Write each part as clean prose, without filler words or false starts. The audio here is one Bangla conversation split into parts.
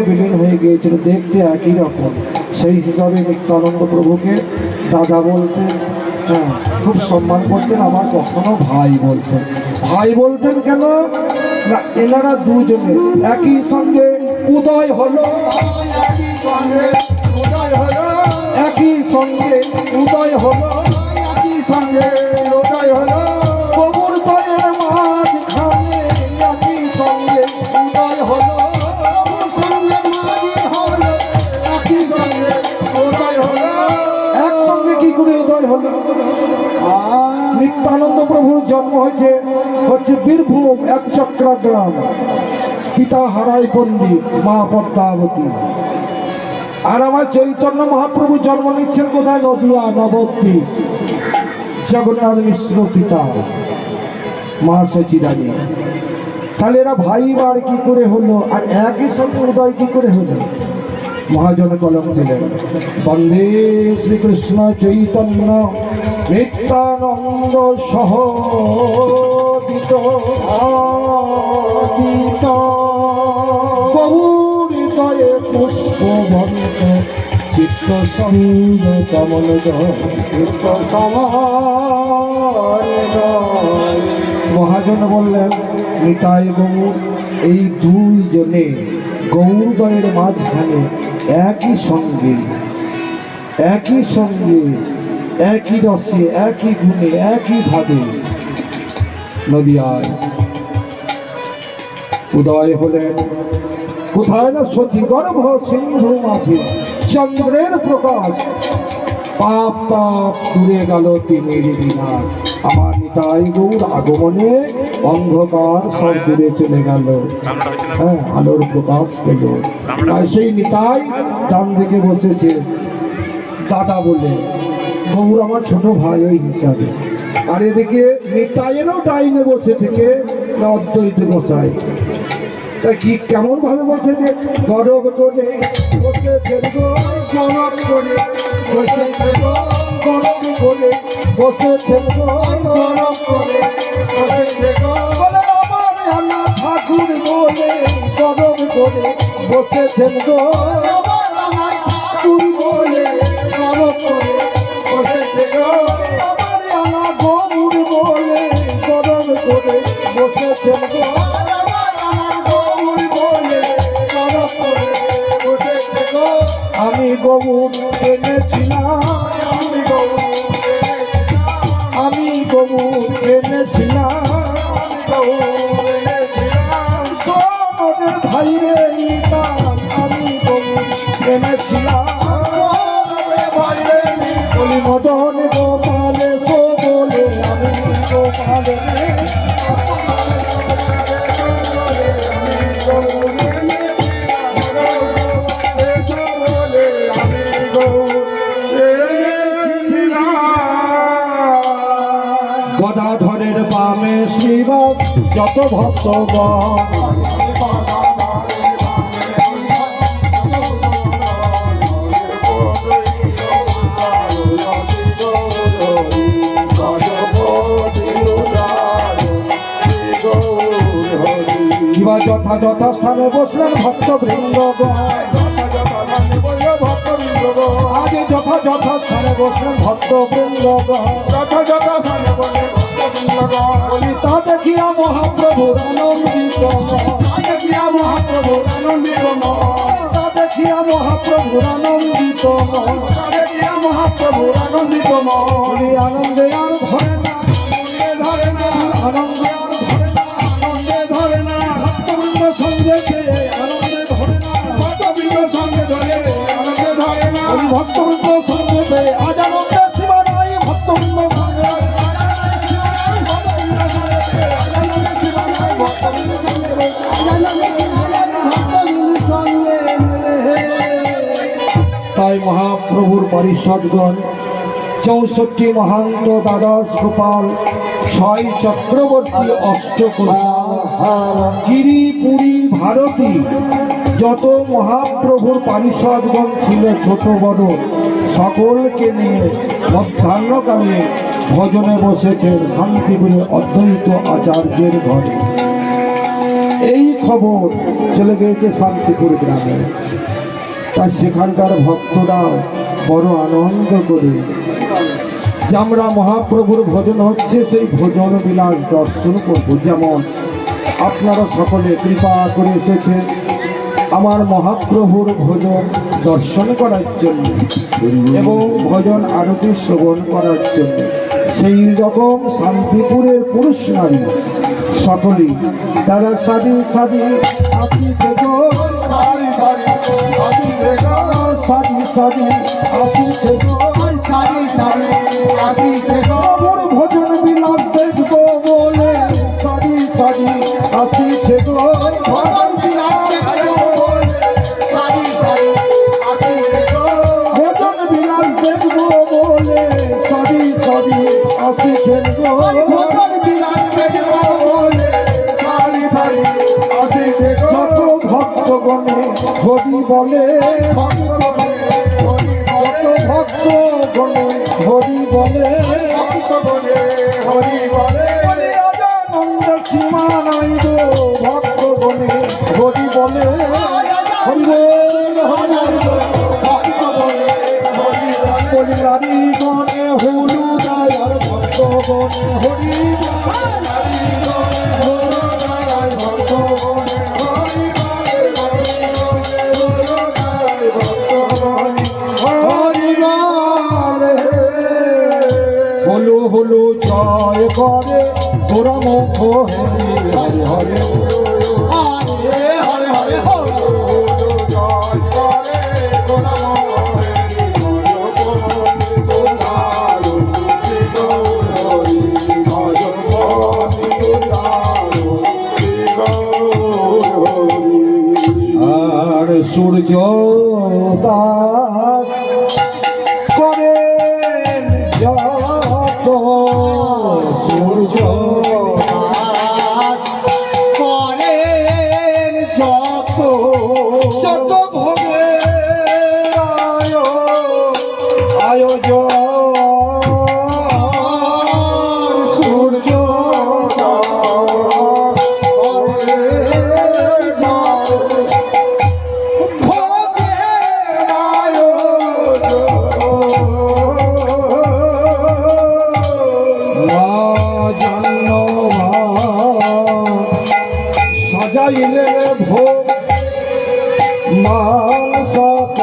বিলীন হয়ে গিয়েছিল, দেখতে একই রকম। সেই হিসাবে নিত্যানন্দ প্রভুকে দাদা বলতেন, হ্যাঁ, খুব সম্মান করতেন। আবার কখনো ভাই বলতেন। ভাই বলতেন কেন না, এনারা দুজনে একই সঙ্গে উদয় হলো, একই সঙ্গে উদয় হলো, একই সঙ্গে উদয় হলো, একই সঙ্গে উদয় হলো, প্রভুর দয়ের মাঝখানে একই সঙ্গে উদয় হলো, একসঙ্গে কি করে উদয় হলো? নিত্যানন্দ প্রভুর জন্ম হচ্ছে বীরভূম এক চক্রা গ্রাম। পিতা হারাই পণ্ডিত, মা পদ্মাবতী। আর আমার চৈতন্য মহাপ্রভু জন্ম নিচ্ছেন কোথায়? নদিয়া নবদ্বীপ। জগন্নাথ মিশ্র পিতা, মা সচিদানী। তাহলে এরা ভাই বার কি করে হলো? আর একই সঙ্গে উদয় কি করে হলো? মহাজন কলম দিলেন, বন্দে শ্রীকৃষ্ণ চৈতন্য নিত্যানন্দ সহদিত গৌরীতয়ে পুষ্পবন্ত চিত্ত সঙ্গ কমল চিত্ত সমান। মহাজন বললেন, নিতাই গৌর, এই দুইজনে গৌরদয়ের মাঝখানে একই সঙ্গে একই সঙ্গে একই রসে একই গুণে একই ভাবে নদিয়ায় উদয় হলেন। কোথায় না শচী গর্ভ সিন্ধু মাঝে চন্দ্রের প্রকাশ, পাপ তাপ দূরে গেল তিমির বিনাশ। আমার নিতাই গৌর আগমনে অন্ধকার সব দূরে চলে গেল, হ্যাঁ, আলোর প্রকাশ পেল। তাই সেই নিতাই ডান দিকে বসেছে দাদা বলে, গৌর আমার ছোট ভাই ওই হিসাবে। আর এদিকে নিতাইয়েরও ডাইনে বসে থেকে অদ্বৈত গোসাই। তাই কি কেমন ভাবে বসেছে? গরব করে বসেছে গো, গরব করে বসেছে গো, গরব করে বসেছে গো, গরব করে বসেছে গো, বলে আমার আনা ঠাকুর বলে গরব করে বসেছেন গো, আমার আনা ঠাকুর বলে গরব করে বসেছে গো, আমার আনা গৌর বলে গরব করে বসেছেন গো, আমি গৌর এনেছিলাম, আমি গৌর এনেছিলাম, সোনের ভাই রে আমি গৌর এনেছিলাম, বলি মদন গোপালে সো বলে আমি গোপালে গদাধরের বামে শ্রীবাস যত ভক্তগণ, কিবা যথাযথ স্থানে বসলেন ভক্তবৃন্দগণ, আগে যথাযথ স্থানে বসলেন ভক্তবৃন্দগণ, যথাযথ স্থানে বলি তা দেখিয়া মহাপ্রভুর আনন্দিত, দেখিয়া মহাপ্রভুর আনন্দিত, তা দেখিয়া মহাপ্রভুর আনন্দিত, দেখিয়া মহাপ্রভুর আনন্দিত, বলি আনন্দে আর ধরে না, ধরে না, আনন্দে আর ধরে না, আনন্দে ধরে না, ভক্তবৃন্দ সঙ্গে আনন্দে ধরে না, ভক্তবৃন্দ সঙ্গে ধরে আনন্দে ধরে না, ভক্তবৃন্দ সঙ্গে আজ আনন্দে সীমা নাই, ভক্তবৃন্দ তাই মহাপ্রভুর পারিষদগণ 64 মহান্ত, দ্বাদশ গোপাল, 6 চক্রবর্তী, গিরি পুরী ভারতী যত মহাপ্রভুর পারিষদগণ ছিল ছোট বড় সকলকে নিয়ে মধ্যাহ্নকালে ভজনে বসেছেন শান্তিপুরে অদ্বৈত আচার্যের ঘরে। এই খবর চলে গিয়েছে শান্তিপুর গ্রামে। তাই সেখানকার ভক্তরা বড় আনন্দ করে যে আমরা মহাপ্রভুর ভজন হচ্ছে সেই ভজন বিলাস দর্শন করব। যেমন আপনারা সকলে কৃপা করে এসেছেন আমার মহাপ্রভুর ভজন দর্শন করার জন্য এবং ভজন আরতি শ্রবণ করার জন্য, সেই রকম শান্তিপুরের পুরুষ নারী সকলেই তারা সাদি সাদি আসি থেকে সাদি সাদি আসি থেকে সাদি সাদি আসি থেকে সাদি সাদি আসি থেকে ভজন বিলাস দেখবো বলে সাদি সাদি আসি থেকে ভজন বিলাস দেখবো বলে সাদি সাদি আসি থেকে ভজন বিলাস দেখবো বলে সাদি সাদি আসি থেকে ভজন বিলাস দেখবো বলে সাদি সাদি আসি থেকে যত ভক্তগণে হরি বলে ভক্তগণে হরি বলে হরি বলে আনন্দ সীমা নাই গো ভক্তগণে হরি বলে হরি বল ভক্তগণে হরি বলে নারী গণে হলু দয়ার ভক্তগণে হরি হলো জয় করে তোরা মুখ হরে হরে হরে হরে হরে হরে জয় করে তোরা আর সূর্য দাস করে যত সূর্য করেন যত যত ভোগে আয়োজন সূর্য সাজাইলে ভোগ মাল সত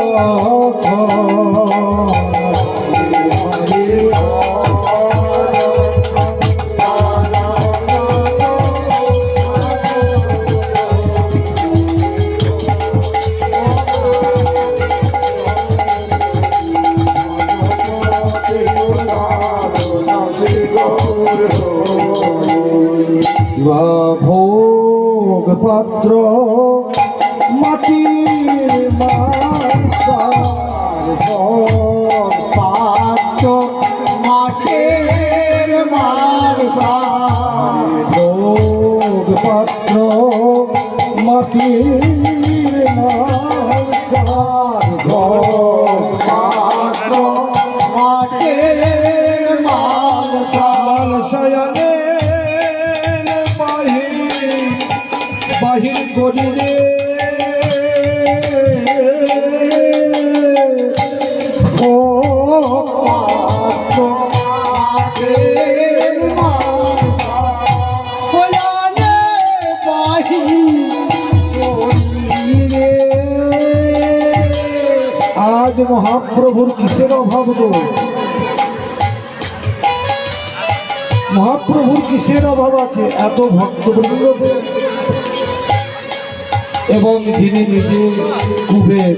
ভোগ পাত্র মাটির পাত্র মাটির ভোগ পাত্র মাটির ভোগ পাত্র মাটির মালসায়নে বাহির করি রে ও আজ মহাপ্রভুর কিসের অভাব গো? মহাপ্রভুর কিসের অভাব আছে? এত ভক্তবৃন্দ এবং যিনি নিজে কুবের,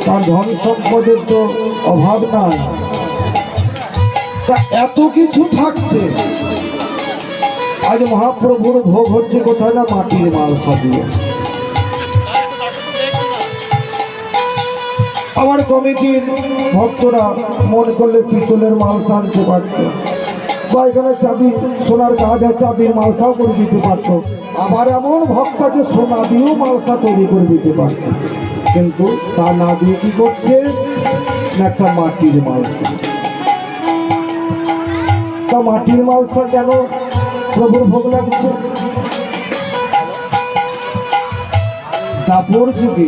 তার ধন সম্পদের তো অভাব নাই। তা এত কিছু থাকতে আজ মহাপ্রভুর ভোগ হচ্ছে কোথায় না মাটির মালসা দিয়ে। আমার কমিটির ভক্তরা মন করলে পিতলের মালসা আনতে পারত, বা এখানে চাঁদি সোনার কাজ হয় চাঁদির মালসাও করে দিতে পারতো। আবার এমন ভক্ত যে সোনা দিয়েও মালসা তৈরি করে দিতে পারত, কিন্তু তা না দিয়ে কি করছে না একটা মাটির মালসা। তা মাটির মালসা কেন প্রভুর ভোগ লাগছে? দাপর যুগে